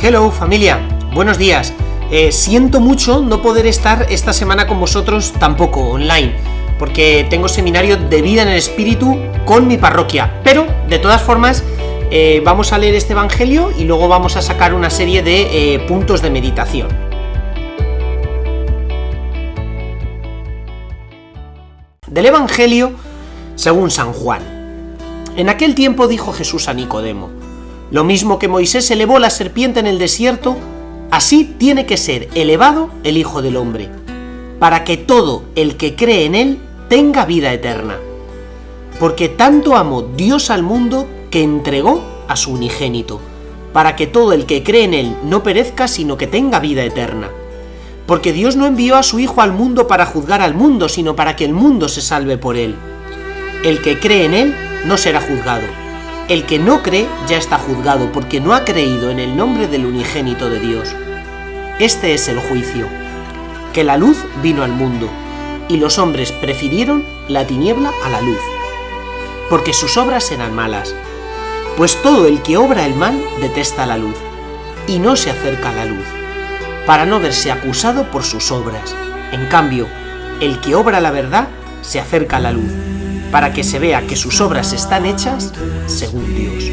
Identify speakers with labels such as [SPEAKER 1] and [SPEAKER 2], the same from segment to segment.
[SPEAKER 1] Hello familia, buenos días. Siento mucho no poder estar esta semana con vosotros tampoco online, porque tengo seminario de vida en el espíritu con mi parroquia, pero de todas formas vamos a leer este evangelio y luego vamos a sacar una serie de puntos de meditación. Del evangelio según San Juan. En aquel tiempo dijo Jesús a Nicodemo: lo mismo que Moisés elevó la serpiente en el desierto, así tiene que ser elevado el Hijo del Hombre, para que todo el que cree en él tenga vida eterna. Porque tanto amó Dios al mundo que entregó a su unigénito, para que todo el que cree en él no perezca, sino que tenga vida eterna. Porque Dios no envió a su Hijo al mundo para juzgar al mundo, sino para que el mundo se salve por él. El que cree en él no será juzgado. El que no cree ya está juzgado, porque no ha creído en el nombre del unigénito de Dios. Este es el juicio, que la luz vino al mundo, y los hombres prefirieron la tiniebla a la luz, porque sus obras eran malas. Pues todo el que obra el mal detesta la luz, y no se acerca a la luz, para no verse acusado por sus obras. En cambio, el que obra la verdad se acerca a la luz, para que se vea que sus obras están hechas según Dios.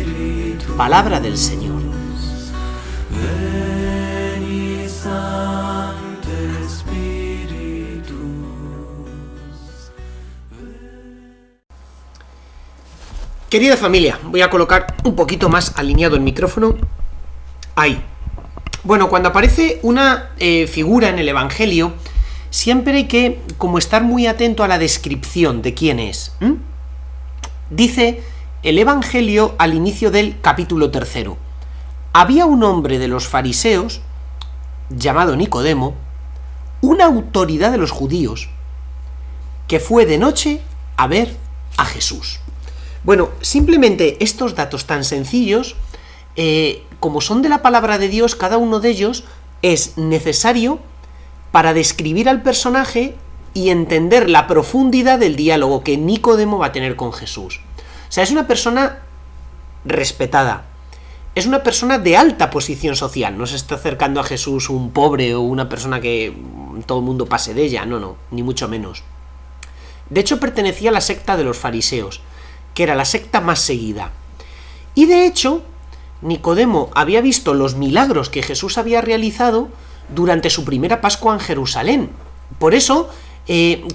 [SPEAKER 1] Palabra del Señor. Querida familia, voy a colocar un poquito más alineado el micrófono. Ahí. Bueno, cuando aparece una figura en el Evangelio, siempre hay que como estar muy atento a la descripción de quién es. Dice el Evangelio al inicio del capítulo 3. Había un hombre de los fariseos, llamado Nicodemo, una autoridad de los judíos, que fue de noche a ver a Jesús. Bueno, simplemente estos datos tan sencillos, como son de la palabra de Dios, cada uno de ellos es necesario para describir al personaje y entender la profundidad del diálogo que Nicodemo va a tener con Jesús. O sea, es una persona respetada, es una persona de alta posición social, no se está acercando a Jesús un pobre o una persona que todo el mundo pase de ella, no, ni mucho menos. De hecho, pertenecía a la secta de los fariseos, que era la secta más seguida. Y de hecho, Nicodemo había visto los milagros que Jesús había realizado durante su primera Pascua en Jerusalén. Por eso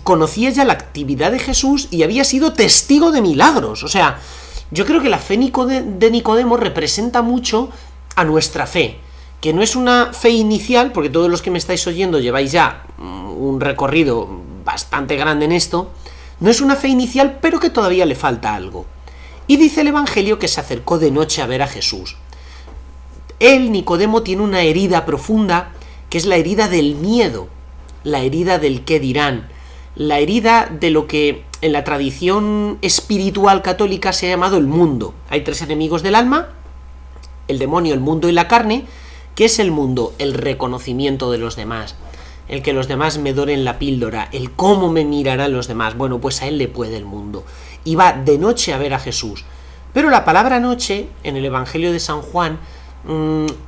[SPEAKER 1] conocía ya la actividad de Jesús y había sido testigo de milagros. O sea, yo creo que la fe de Nicodemo representa mucho a nuestra fe, que no es una fe inicial, porque todos los que me estáis oyendo lleváis ya un recorrido bastante grande en esto. No es una fe inicial, pero que todavía le falta algo. Y dice el Evangelio que se acercó de noche a ver a Jesús. Él, Nicodemo, tiene una herida profunda, que es la herida del miedo, la herida del qué dirán, la herida de lo que en la tradición espiritual católica se ha llamado el mundo. Hay tres enemigos del alma: el demonio, el mundo y la carne. ¿Qué es el mundo? El reconocimiento de los demás, el que los demás me doren la píldora, el cómo me mirarán los demás. Bueno, pues a él le puede el mundo. Y va de noche a ver a Jesús. Pero la palabra noche, en el Evangelio de San Juan,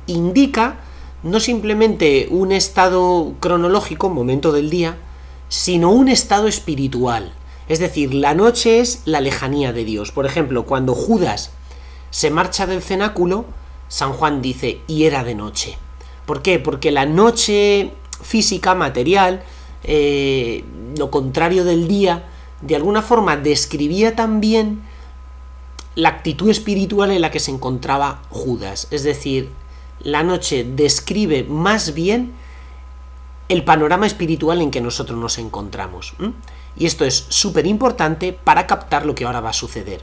[SPEAKER 1] indica no simplemente un estado cronológico, momento del día, sino un estado espiritual. Es decir, la noche es la lejanía de Dios. Por ejemplo, cuando Judas se marcha del cenáculo, San Juan dice, y era de noche. ¿Por qué? Porque la noche física, material, lo contrario del día, de alguna forma describía también la actitud espiritual en la que se encontraba Judas. Es decir, la noche describe más bien el panorama espiritual en que nosotros nos encontramos. Y esto es súper importante para captar lo que ahora va a suceder.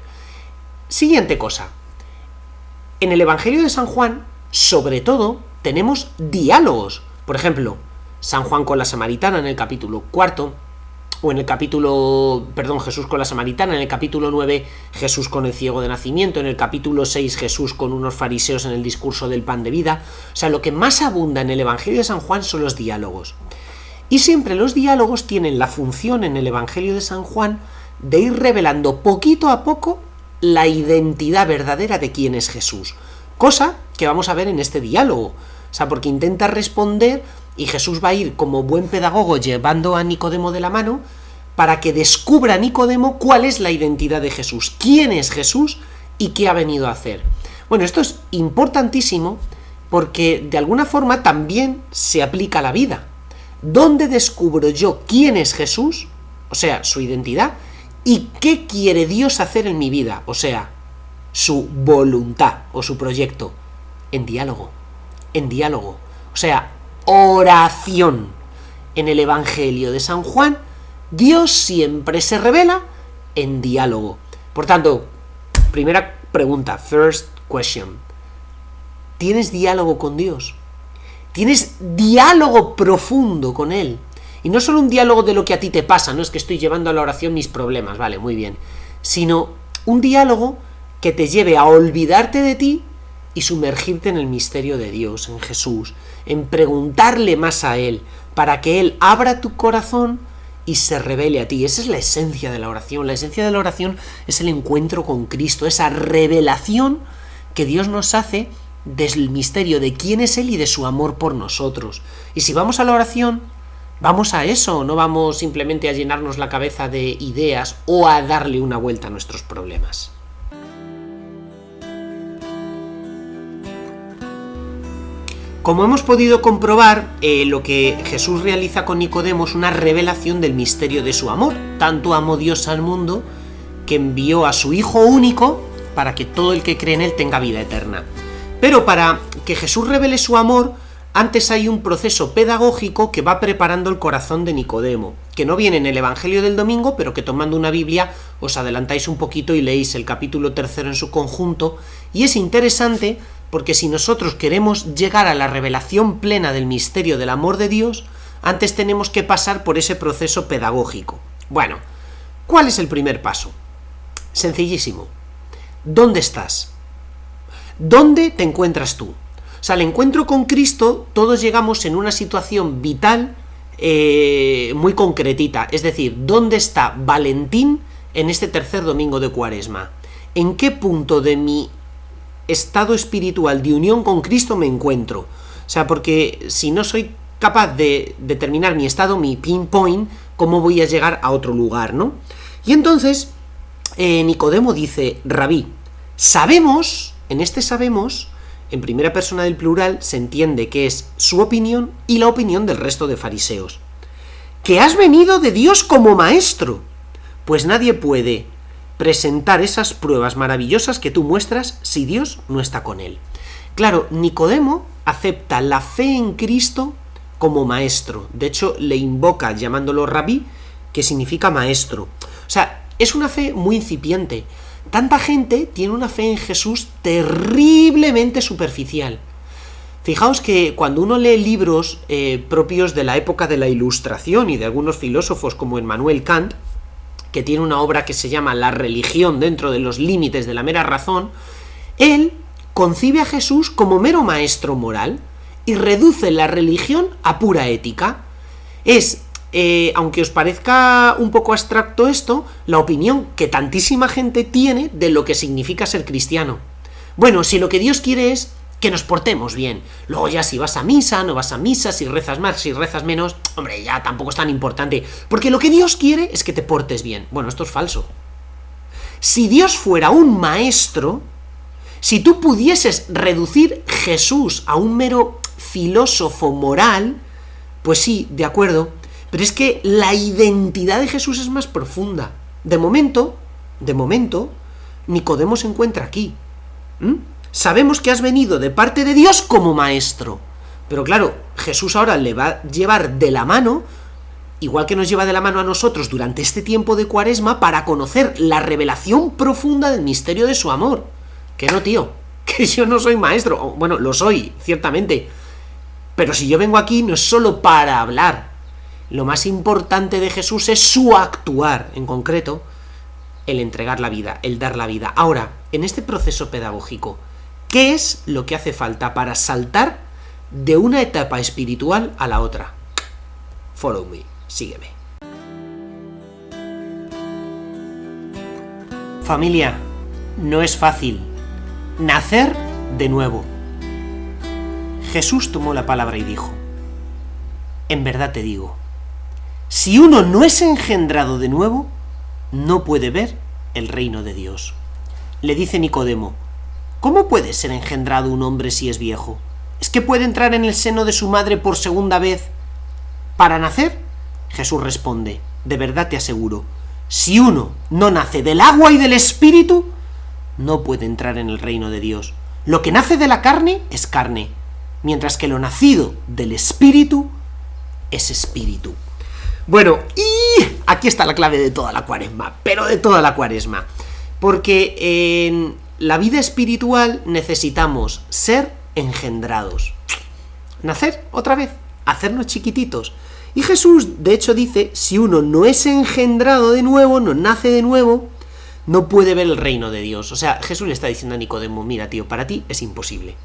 [SPEAKER 1] Siguiente cosa. En el Evangelio de San Juan, sobre todo, tenemos diálogos. Por ejemplo, San Juan con la samaritana en el capítulo 4, o en el capítulo, Jesús con la samaritana, en el capítulo 9, Jesús con el ciego de nacimiento, en el capítulo 6, Jesús con unos fariseos en el discurso del pan de vida. O sea, lo que más abunda en el Evangelio de San Juan son los diálogos. Y siempre los diálogos tienen la función en el Evangelio de San Juan de ir revelando poquito a poco la identidad verdadera de quién es Jesús. Cosa que vamos a ver en este diálogo. O sea, porque intenta responder y Jesús va a ir como buen pedagogo llevando a Nicodemo de la mano para que descubra Nicodemo cuál es la identidad de Jesús, quién es Jesús y qué ha venido a hacer. Bueno, esto es importantísimo porque de alguna forma también se aplica a la vida. ¿Dónde descubro yo quién es Jesús? O sea, su identidad. ¿Y qué quiere Dios hacer en mi vida? O sea, su voluntad o su proyecto. En diálogo. En diálogo. O sea, oración. En el Evangelio de San Juan, Dios siempre se revela en diálogo. Por tanto, primera pregunta, first question. ¿Tienes diálogo con Dios? ¿Tienes diálogo profundo con Él? Y no solo un diálogo de lo que a ti te pasa, no es que estoy llevando a la oración mis problemas, vale, muy bien, sino un diálogo que te lleve a olvidarte de ti y sumergirte en el misterio de Dios, en Jesús, en preguntarle más a Él, para que Él abra tu corazón y se revele a ti. Esa es la esencia de la oración. La esencia de la oración es el encuentro con Cristo, esa revelación que Dios nos hace del misterio de quién es Él y de su amor por nosotros. Y si vamos a la oración, vamos a eso, no vamos simplemente a llenarnos la cabeza de ideas o a darle una vuelta a nuestros problemas. Como hemos podido comprobar, lo que Jesús realiza con Nicodemo es una revelación del misterio de su amor. Tanto amó Dios al mundo que envió a su Hijo único para que todo el que cree en Él tenga vida eterna. Pero para que Jesús revele su amor, antes hay un proceso pedagógico que va preparando el corazón de Nicodemo, que no viene en el Evangelio del domingo, pero que tomando una Biblia os adelantáis un poquito y leéis el capítulo 3 en su conjunto, y es interesante porque si nosotros queremos llegar a la revelación plena del misterio del amor de Dios, antes tenemos que pasar por ese proceso pedagógico. Bueno, ¿cuál es el primer paso? Sencillísimo. ¿Dónde estás? ¿Dónde te encuentras tú? O sea, al encuentro con Cristo todos llegamos en una situación vital muy concretita. Es decir, ¿dónde está Valentín en este tercer domingo de Cuaresma? ¿En qué punto de mi estado espiritual de unión con Cristo me encuentro? O sea, porque si no soy capaz de determinar mi estado, mi pinpoint, ¿cómo voy a llegar a otro lugar, no? Y entonces Nicodemo dice, Rabí, sabemos, en este sabemos, en primera persona del plural se entiende que es su opinión y la opinión del resto de fariseos, que has venido de Dios como maestro, pues nadie puede presentar esas pruebas maravillosas que tú muestras si Dios no está con él. Claro, Nicodemo acepta la fe en Cristo como maestro, de hecho le invoca llamándolo rabí, que significa maestro. O sea, es una fe muy incipiente. Tanta gente tiene una fe en Jesús terriblemente superficial. Fijaos que cuando uno lee libros propios de la época de la Ilustración y de algunos filósofos como Emmanuel Kant, que tiene una obra que se llama La religión dentro de los límites de la mera razón, él concibe a Jesús como mero maestro moral y reduce la religión a pura ética. Es, aunque os parezca un poco abstracto esto, la opinión que tantísima gente tiene de lo que significa ser cristiano. Bueno, si lo que Dios quiere es que nos portemos bien, luego ya si vas a misa, no vas a misa, si rezas más, si rezas menos, hombre, ya tampoco es tan importante, porque lo que Dios quiere es que te portes bien. Bueno, esto es falso. Si Dios fuera un maestro, si tú pudieses reducir Jesús a un mero filósofo moral, pues sí, de acuerdo, pero es que la identidad de Jesús es más profunda. De momento, Nicodemo se encuentra aquí. Sabemos que has venido de parte de Dios como maestro, pero claro, Jesús ahora le va a llevar de la mano, igual que nos lleva de la mano a nosotros durante este tiempo de Cuaresma, para conocer la revelación profunda del misterio de su amor. Que no, tío, que yo no soy maestro, bueno, lo soy, ciertamente, pero si yo vengo aquí no es solo para hablar. Lo más importante de Jesús es su actuar, en concreto, el entregar la vida, el dar la vida. Ahora, en este proceso pedagógico, ¿qué es lo que hace falta para saltar de una etapa espiritual a la otra? Follow me, sígueme. Familia, no es fácil nacer de nuevo. Jesús tomó la palabra y dijo: en verdad te digo, si uno no es engendrado de nuevo, no puede ver el reino de Dios. Le dice Nicodemo: ¿cómo puede ser engendrado un hombre si es viejo? ¿Es que puede entrar en el seno de su madre por segunda vez para nacer? Jesús responde: de verdad te aseguro, si uno no nace del agua y del espíritu, no puede entrar en el reino de Dios. Lo que nace de la carne es carne, mientras que lo nacido del espíritu es espíritu. Bueno, y aquí está la clave de toda la Cuaresma, pero de toda la Cuaresma. Porque en la vida espiritual necesitamos ser engendrados. Nacer otra vez, hacernos chiquititos. Y Jesús, de hecho, dice: si uno no es engendrado de nuevo, no nace de nuevo, no puede ver el reino de Dios. O sea, Jesús le está diciendo a Nicodemo: mira, tío, para ti es imposible.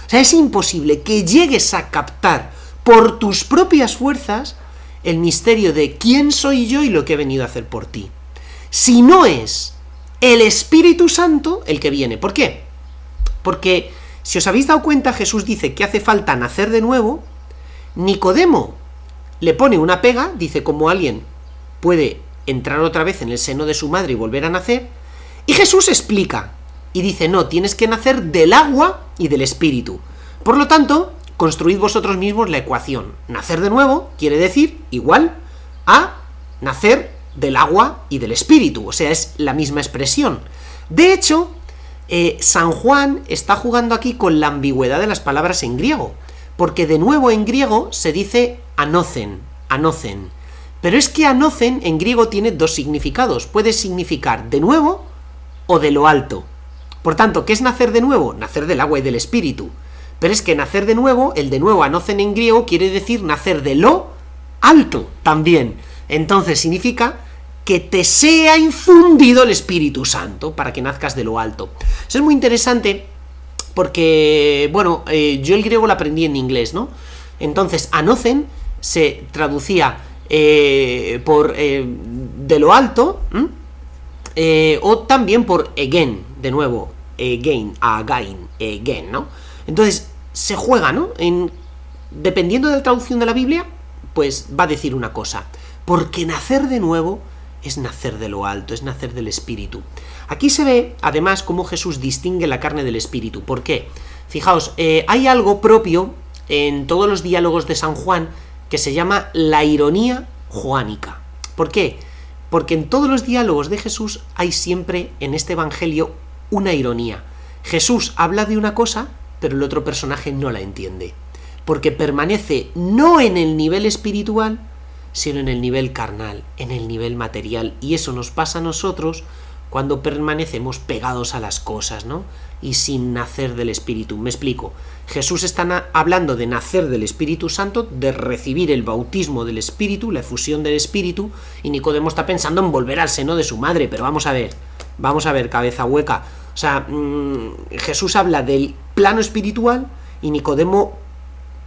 [SPEAKER 1] O sea, es imposible que llegues a captar por tus propias fuerzas el misterio de quién soy yo y lo que he venido a hacer por ti. Si no es el Espíritu Santo el que viene. ¿Por qué? Porque, si os habéis dado cuenta, Jesús dice que hace falta nacer de nuevo. Nicodemo le pone una pega, dice: ¿cómo alguien puede entrar otra vez en el seno de su madre y volver a nacer? Y Jesús explica y dice: no, tienes que nacer del agua y del espíritu. Por lo tanto, construid vosotros mismos la ecuación. Nacer de nuevo quiere decir igual a nacer del agua y del espíritu, o sea, es la misma expresión. De hecho, San Juan está jugando aquí con la ambigüedad de las palabras en griego, porque de nuevo en griego se dice anocen, pero es que anocen en griego tiene dos significados, puede significar de nuevo o de lo alto. Por tanto, ¿qué es nacer de nuevo? Nacer del agua y del espíritu. Pero es que nacer de nuevo, el de nuevo anocen en griego quiere decir nacer de lo alto también. Entonces significa que te sea infundido el Espíritu Santo para que nazcas de lo alto. Eso es muy interesante porque, bueno, yo el griego lo aprendí en inglés, ¿no? Entonces, anocen se traducía por de lo alto, o también por again, de nuevo, again, ¿no? Entonces, se juega, ¿no? Dependiendo de la traducción de la Biblia, pues va a decir una cosa. Porque nacer de nuevo es nacer de lo alto, es nacer del espíritu. Aquí se ve, además, cómo Jesús distingue la carne del espíritu. ¿Por qué? Fijaos, hay algo propio en todos los diálogos de San Juan que se llama la ironía joánica. ¿Por qué? Porque en todos los diálogos de Jesús hay siempre en este evangelio una ironía. Jesús habla de una cosa, pero el otro personaje no la entiende, porque permanece no en el nivel espiritual, sino en el nivel carnal, en el nivel material, y eso nos pasa a nosotros cuando permanecemos pegados a las cosas, ¿no? Y sin nacer del Espíritu. Me explico. Jesús está hablando de nacer del Espíritu Santo, de recibir el bautismo del Espíritu, la efusión del Espíritu, y Nicodemo está pensando en volver al seno de su madre. Pero vamos a ver, cabeza hueca. O sea, Jesús habla del plano espiritual y Nicodemo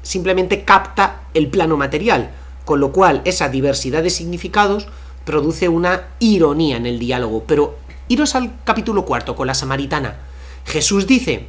[SPEAKER 1] simplemente capta el plano material, con lo cual esa diversidad de significados produce una ironía en el diálogo. Pero iros al capítulo 4 con la samaritana. Jesús dice: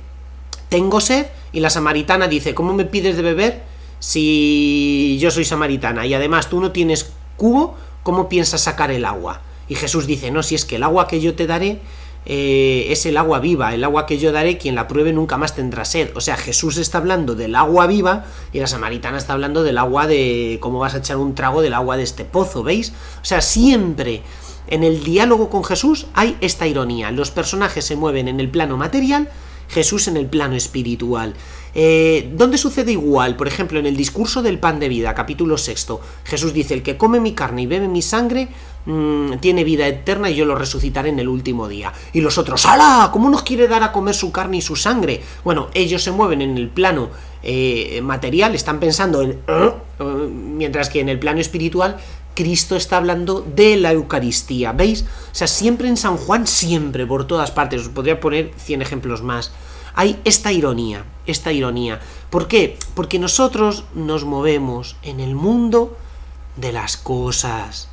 [SPEAKER 1] tengo sed, y la samaritana dice: ¿cómo me pides de beber si yo soy samaritana? Y además tú no tienes cubo, ¿cómo piensas sacar el agua? Y Jesús dice: no, si es que el agua que yo te daré es el agua viva, el agua que yo daré, quien la pruebe nunca más tendrá sed. O sea, Jesús está hablando del agua viva y la samaritana está hablando del agua de cómo vas a echar un trago del agua de este pozo, ¿veis? O sea, siempre en el diálogo con Jesús hay esta ironía. Los personajes se mueven en el plano material, Jesús en el plano espiritual. ¿Dónde sucede igual? Por ejemplo, en el discurso del pan de vida, capítulo 6, Jesús dice: el que come mi carne y bebe mi sangre tiene vida eterna y yo lo resucitaré en el último día. Y los otros: ¡hala! ¿Cómo nos quiere dar a comer su carne y su sangre? Bueno, ellos se mueven en el plano material, están pensando en mientras que en el plano espiritual Cristo está hablando de la Eucaristía, ¿veis? O sea, siempre en San Juan, siempre, por todas partes, os podría poner 100 ejemplos más, hay esta ironía. ¿Por qué? Porque nosotros nos movemos en el mundo de las cosas.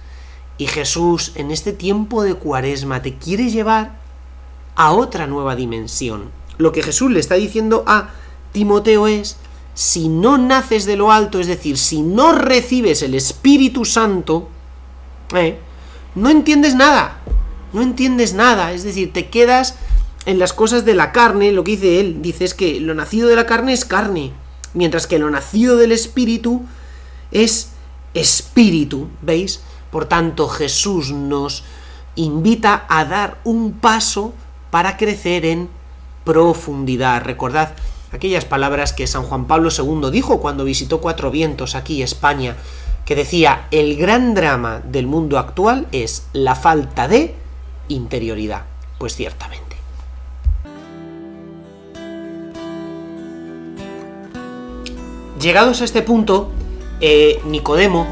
[SPEAKER 1] Y Jesús, en este tiempo de Cuaresma, te quiere llevar a otra nueva dimensión. Lo que Jesús le está diciendo a Timoteo es: si no naces de lo alto, es decir, si no recibes el Espíritu Santo, no entiendes nada, es decir, te quedas en las cosas de la carne. Lo que dice él, dice es que lo nacido de la carne es carne, mientras que lo nacido del Espíritu es espíritu, ¿veis? Por tanto, Jesús nos invita a dar un paso para crecer en profundidad. Recordad aquellas palabras que San Juan Pablo II dijo cuando visitó Cuatro Vientos aquí, España, que decía: el gran drama del mundo actual es la falta de interioridad. Pues ciertamente. Llegados a este punto, Nicodemo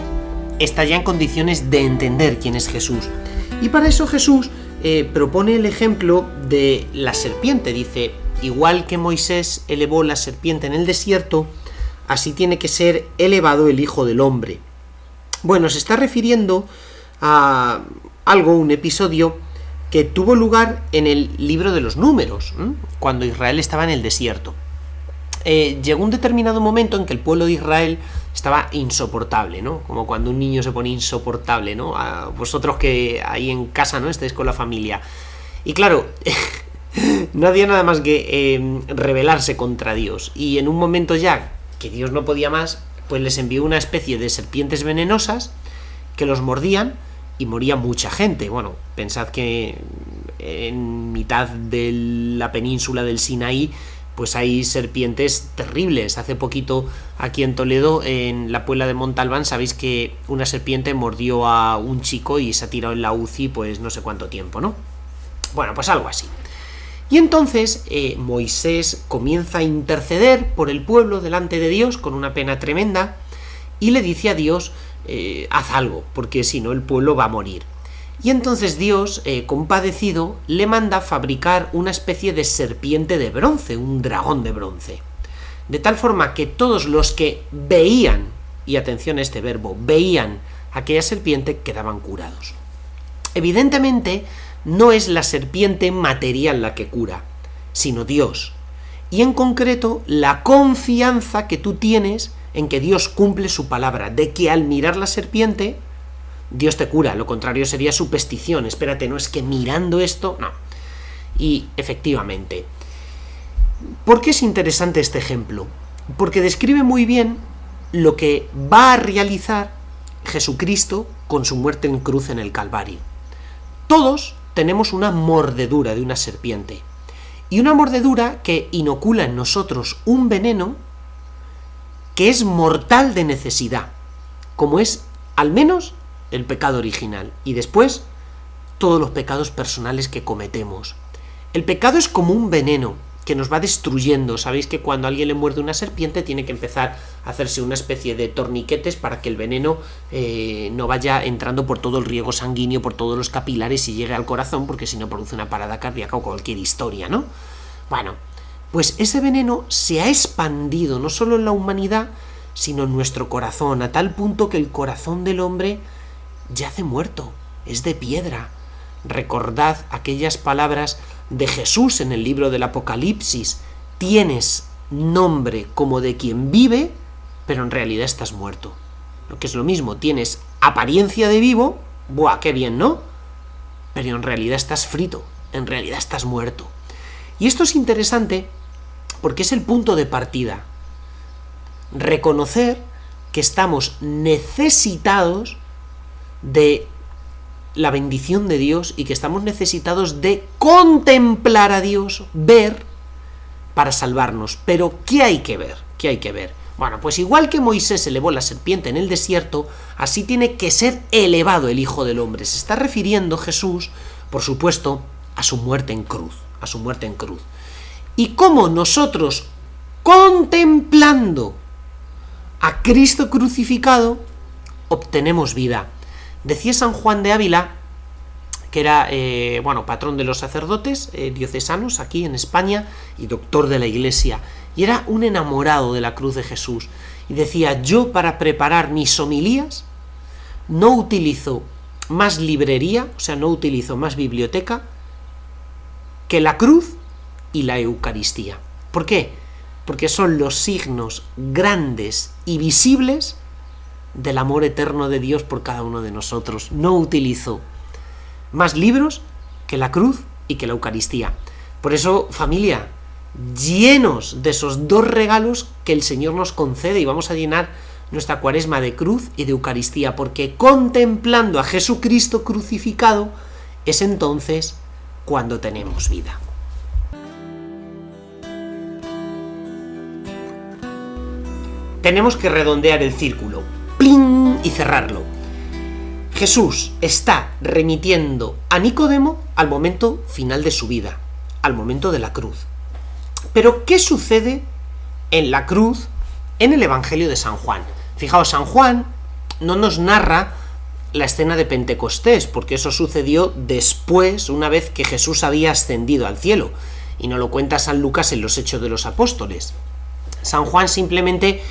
[SPEAKER 1] está ya en condiciones de entender quién es Jesús. Y para eso Jesús propone el ejemplo de la serpiente. Dice: igual que Moisés elevó la serpiente en el desierto, así tiene que ser elevado el Hijo del Hombre. Bueno, se está refiriendo a un episodio que tuvo lugar en el libro de los Números, cuando Israel estaba en el desierto. Llegó un determinado momento en que el pueblo de Israel estaba insoportable, ¿no? Como cuando un niño se pone insoportable, ¿no? A vosotros que ahí en casa, ¿no?, estáis con la familia. Y claro, no hacía nada más que rebelarse contra Dios. Y en un momento ya que Dios no podía más, pues les envió una especie de serpientes venenosas que los mordían y moría mucha gente. Bueno, pensad que en mitad de la península del Sinaí pues hay serpientes terribles. Hace poquito, aquí en Toledo, en la Puebla de Montalbán, sabéis que una serpiente mordió a un chico y se ha tirado en la UCI pues no sé cuánto tiempo, ¿no? Bueno, pues algo así. Y entonces Moisés comienza a interceder por el pueblo delante de Dios con una pena tremenda y le dice a Dios: haz algo, porque si no el pueblo va a morir. Y entonces Dios, compadecido, le manda fabricar una especie de serpiente de bronce, un dragón de bronce. De tal forma que todos los que veían, y atención a este verbo, veían aquella serpiente, quedaban curados. Evidentemente, no es la serpiente material la que cura, sino Dios. Y en concreto, la confianza que tú tienes en que Dios cumple su palabra, de que al mirar la serpiente Dios te cura. Lo contrario sería superstición. Espérate, no es que mirando esto, no. Y efectivamente, ¿por qué es interesante este ejemplo? Porque describe muy bien lo que va a realizar Jesucristo con su muerte en cruz en el Calvario. Todos tenemos una mordedura de una serpiente, y una mordedura que inocula en nosotros un veneno que es mortal de necesidad, como es al menos el pecado original, y después todos los pecados personales que cometemos. El pecado es como un veneno que nos va destruyendo. Sabéis que cuando a alguien le muerde una serpiente tiene que empezar a hacerse una especie de torniquetes para que el veneno no vaya entrando por todo el riego sanguíneo, por todos los capilares y llegue al corazón, porque si no produce una parada cardíaca o cualquier historia, ¿no? Bueno, pues ese veneno se ha expandido no solo en la humanidad, sino en nuestro corazón, a tal punto que el corazón del hombre yace muerto, es de piedra. Recordad aquellas palabras de Jesús en el libro del Apocalipsis: tienes nombre como de quien vive, pero en realidad estás muerto. Lo que es lo mismo, tienes apariencia de vivo, ¡buah, qué bien!, ¿no? Pero en realidad estás frito, en realidad estás muerto. Y esto es interesante porque es el punto de partida. Reconocer que estamos necesitados de la bendición de Dios y que estamos necesitados de contemplar a Dios, ver, para salvarnos. Pero ¿qué hay que ver? ¿Qué hay que ver? Bueno, pues igual que Moisés elevó la serpiente en el desierto, así tiene que ser elevado el Hijo del Hombre. Se está refiriendo Jesús, por supuesto, a su muerte en cruz, a su muerte en cruz. Y cómo nosotros, contemplando a Cristo crucificado, obtenemos vida. Decía San Juan de Ávila, que era patrón de los sacerdotes diocesanos aquí en España y doctor de la Iglesia, y era un enamorado de la cruz de Jesús, y decía: yo para preparar mis homilías no utilizo más librería, o sea, no utilizo más biblioteca que la cruz y la Eucaristía. ¿Por qué? porque son los signos grandes y visibles del amor eterno de Dios por cada uno de nosotros. No utilizó más libros que la cruz y que la Eucaristía. Por eso, familia, llenos de esos dos regalos que el Señor nos concede, y vamos a llenar nuestra cuaresma de cruz y de Eucaristía, porque contemplando a Jesucristo crucificado es entonces cuando tenemos vida. Tenemos que redondear el círculo, ¡plin!, y cerrarlo. Jesús está remitiendo a Nicodemo al momento final de su vida, al momento de la cruz. Pero, ¿qué sucede en la cruz en el Evangelio de San Juan? Fijaos, San Juan no nos narra la escena de Pentecostés, porque eso sucedió después, una vez que Jesús había ascendido al cielo, y nos lo cuenta San Lucas en los Hechos de los Apóstoles. San Juan simplemente,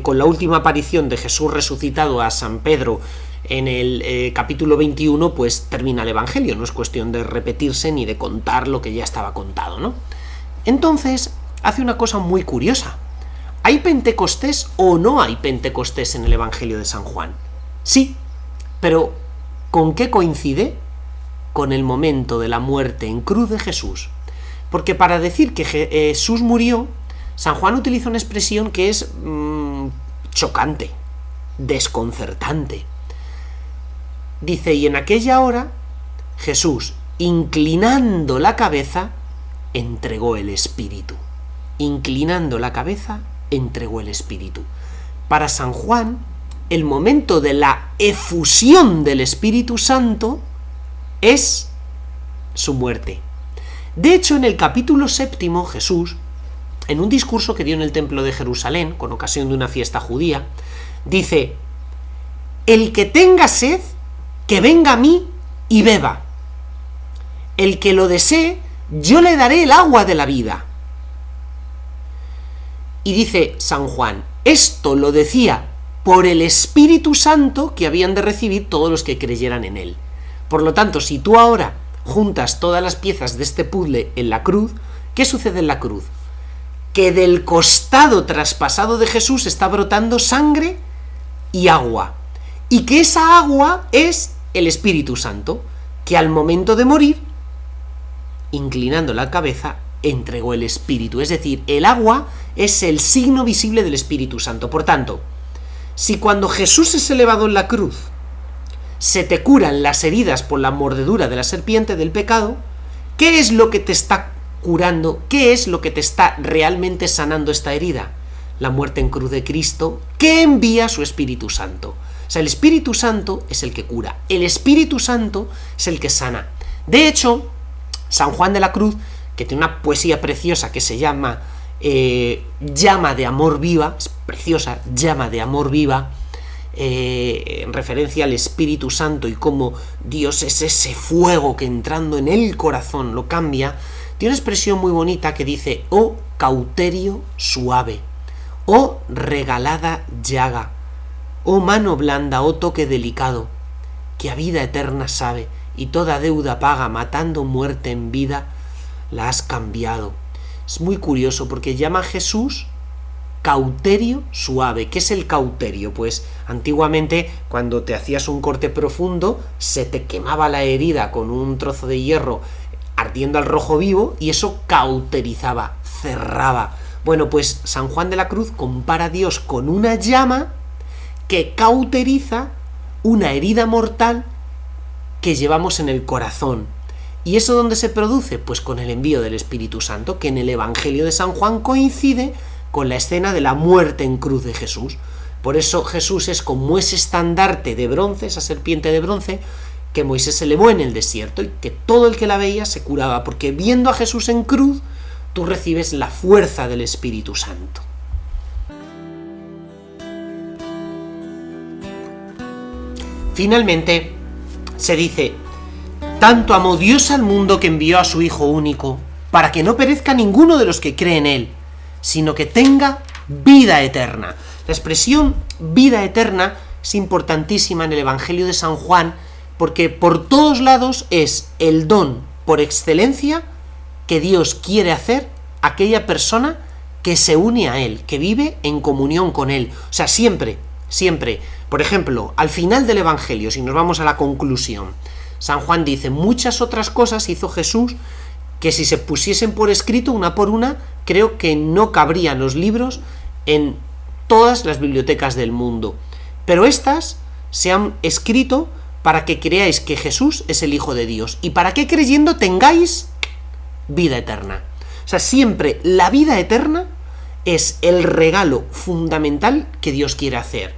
[SPEAKER 1] con la última aparición de Jesús resucitado a San Pedro en el capítulo 21, pues termina el Evangelio. No es cuestión de repetirse ni de contar lo que ya estaba contado, ¿no? Entonces, hace una cosa muy curiosa. ¿Hay Pentecostés o no hay Pentecostés en el Evangelio de San Juan? Sí, pero ¿con qué coincide? Con el momento de la muerte en cruz de Jesús. Porque para decir que Jesús murió, San Juan utiliza una expresión que es chocante, desconcertante. Dice, y en aquella hora Jesús, inclinando la cabeza, entregó el Espíritu. Inclinando la cabeza, entregó el Espíritu. Para San Juan, el momento de la efusión del Espíritu Santo es su muerte. De hecho, en el capítulo 7, Jesús, en un discurso que dio en el Templo de Jerusalén, con ocasión de una fiesta judía, dice, el que tenga sed, que venga a mí y beba. El que lo desee, yo le daré el agua de la vida. Y dice San Juan, esto lo decía por el Espíritu Santo que habían de recibir todos los que creyeran en él. Por lo tanto, si tú ahora juntas todas las piezas de este puzzle en la cruz, ¿qué sucede en la cruz? Que del costado traspasado de Jesús está brotando sangre y agua. Y que esa agua es el Espíritu Santo, que al momento de morir, inclinando la cabeza, entregó el Espíritu. Es decir, el agua es el signo visible del Espíritu Santo. Por tanto, si cuando Jesús es elevado en la cruz, se te curan las heridas por la mordedura de la serpiente del pecado, ¿qué es lo que te está curando? ¿Qué es lo que te está realmente sanando esta herida? La muerte en cruz de Cristo, que envía su Espíritu Santo. O sea, el Espíritu Santo es el que cura, el Espíritu Santo es el que sana. De hecho, San Juan de la Cruz, que tiene una poesía preciosa que se llama Llama de amor viva, es preciosa, Llama de amor viva, en referencia al Espíritu Santo y cómo Dios es ese fuego que entrando en el corazón lo cambia, tiene una expresión muy bonita que dice, oh cauterio suave, oh regalada llaga, oh mano blanda, oh toque delicado, que a vida eterna sabe y toda deuda paga, matando muerte en vida, la has cambiado. Es muy curioso porque llama a Jesús cauterio suave. ¿Qué es el cauterio? Pues antiguamente cuando te hacías un corte profundo se te quemaba la herida con un trozo de hierro ardiendo al rojo vivo y eso cauterizaba, cerraba. Bueno, pues San Juan de la Cruz compara a Dios con una llama que cauteriza una herida mortal que llevamos en el corazón. ¿Y eso dónde se produce? Pues con el envío del Espíritu Santo, que en el Evangelio de San Juan coincide con la escena de la muerte en cruz de Jesús. Por eso Jesús es como ese estandarte de bronce, esa serpiente de bronce, que Moisés elevó en el desierto y que todo el que la veía se curaba, porque viendo a Jesús en cruz, tú recibes la fuerza del Espíritu Santo. Finalmente, se dice, tanto amó Dios al mundo que envió a su Hijo único, para que no perezca ninguno de los que cree en Él, sino que tenga vida eterna. La expresión vida eterna es importantísima en el Evangelio de San Juan, porque por todos lados es el don por excelencia que Dios quiere hacer a aquella persona que se une a Él, que vive en comunión con Él. O sea, siempre, siempre. Por ejemplo, al final del Evangelio, si nos vamos a la conclusión, San Juan dice, muchas otras cosas hizo Jesús que si se pusiesen por escrito una por una, creo que no cabrían los libros en todas las bibliotecas del mundo. Pero estas se han escrito para que creáis que Jesús es el Hijo de Dios y para que creyendo tengáis vida eterna. O sea, siempre la vida eterna es el regalo fundamental que Dios quiere hacer.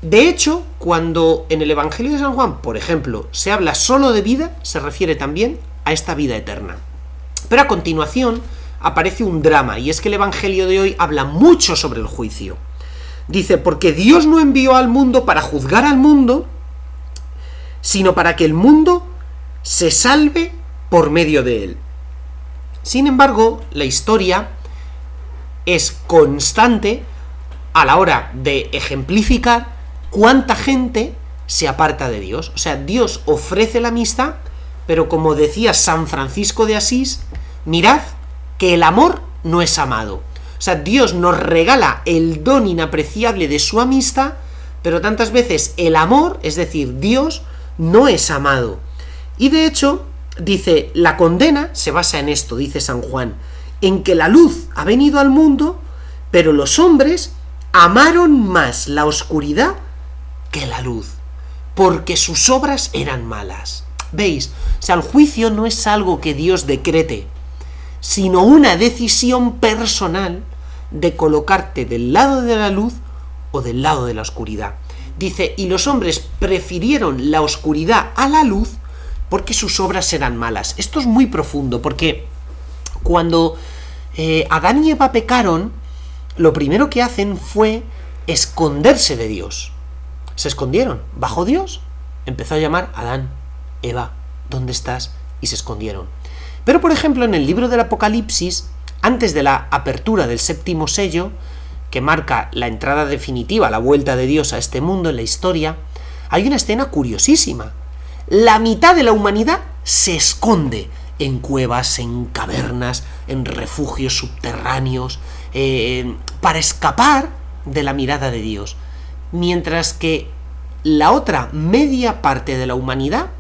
[SPEAKER 1] De hecho, cuando en el Evangelio de San Juan, por ejemplo, se habla solo de vida, se refiere también a esta vida eterna. Pero a continuación aparece un drama, y es que el Evangelio de hoy habla mucho sobre el juicio. Dice, porque Dios no envió al mundo para juzgar al mundo, sino para que el mundo se salve por medio de él. Sin embargo, la historia es constante a la hora de ejemplificar cuánta gente se aparta de Dios. O sea, Dios ofrece la amistad, pero como decía San Francisco de Asís, mirad que el amor no es amado. O sea, Dios nos regala el don inapreciable de su amistad, pero tantas veces el amor, es decir, Dios, no es amado. Y de hecho, dice, la condena se basa en esto, dice San Juan, en que la luz ha venido al mundo, pero los hombres amaron más la oscuridad que la luz, porque sus obras eran malas. ¿Veis? O sea, el juicio no es algo que Dios decrete, sino una decisión personal de colocarte del lado de la luz o del lado de la oscuridad. Dice, y los hombres prefirieron la oscuridad a la luz porque sus obras eran malas. Esto es muy profundo, porque cuando Adán y Eva pecaron, lo primero que hacen fue esconderse de Dios. Se escondieron. Bajó Dios, empezó a llamar Adán, Eva, ¿dónde estás? Y se escondieron. Pero, por ejemplo, en el libro del Apocalipsis, antes de la apertura del séptimo sello, que marca la entrada definitiva, la vuelta de Dios a este mundo en la historia, hay una escena curiosísima. La mitad de la humanidad se esconde en cuevas, en cavernas, en refugios subterráneos, para escapar de la mirada de Dios. Mientras que la otra media parte de la humanidad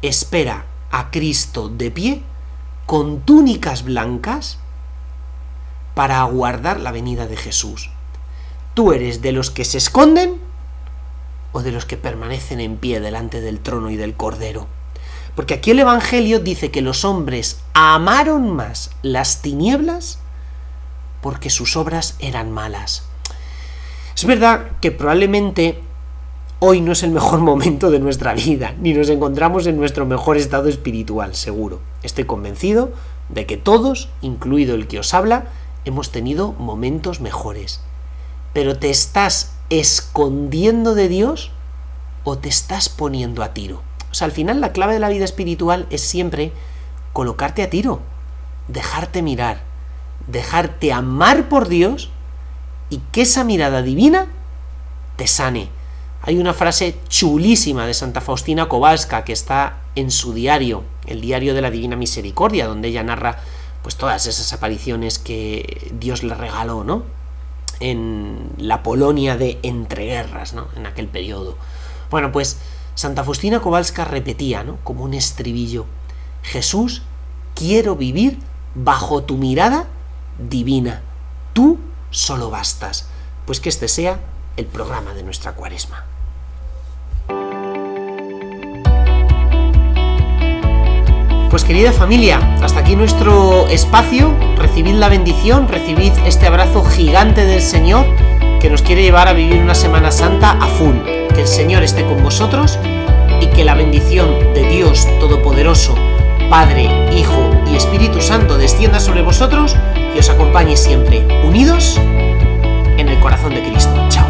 [SPEAKER 1] espera a Cristo de pie, con túnicas blancas, para aguardar la venida de Jesús. ¿Tú eres de los que se esconden o de los que permanecen en pie delante del trono y del Cordero? Porque aquí el Evangelio dice que los hombres amaron más las tinieblas porque sus obras eran malas. Es verdad que probablemente hoy no es el mejor momento de nuestra vida, ni nos encontramos en nuestro mejor estado espiritual, seguro. Estoy convencido de que todos, incluido el que os habla, hemos tenido momentos mejores. ¿Pero te estás escondiendo de Dios o te estás poniendo a tiro? O sea, al final la clave de la vida espiritual es siempre colocarte a tiro, dejarte mirar, dejarte amar por Dios y que esa mirada divina te sane. Hay una frase chulísima de Santa Faustina Kowalska que está en su diario, el diario de la Divina Misericordia, donde ella narra pues todas esas apariciones que Dios le regaló, ¿no?, en la Polonia de entreguerras, ¿no?, en aquel periodo. Bueno, pues Santa Faustina Kowalska repetía, ¿no?, como un estribillo: Jesús, quiero vivir bajo tu mirada divina. Tú solo bastas. Pues que este sea el programa de nuestra Cuaresma. Pues querida familia, hasta aquí nuestro espacio. Recibid la bendición, recibid este abrazo gigante del Señor que nos quiere llevar a vivir una Semana Santa a full. Que el Señor esté con vosotros y que la bendición de Dios Todopoderoso, Padre, Hijo y Espíritu Santo descienda sobre vosotros y os acompañe siempre, unidos en el corazón de Cristo. Chao.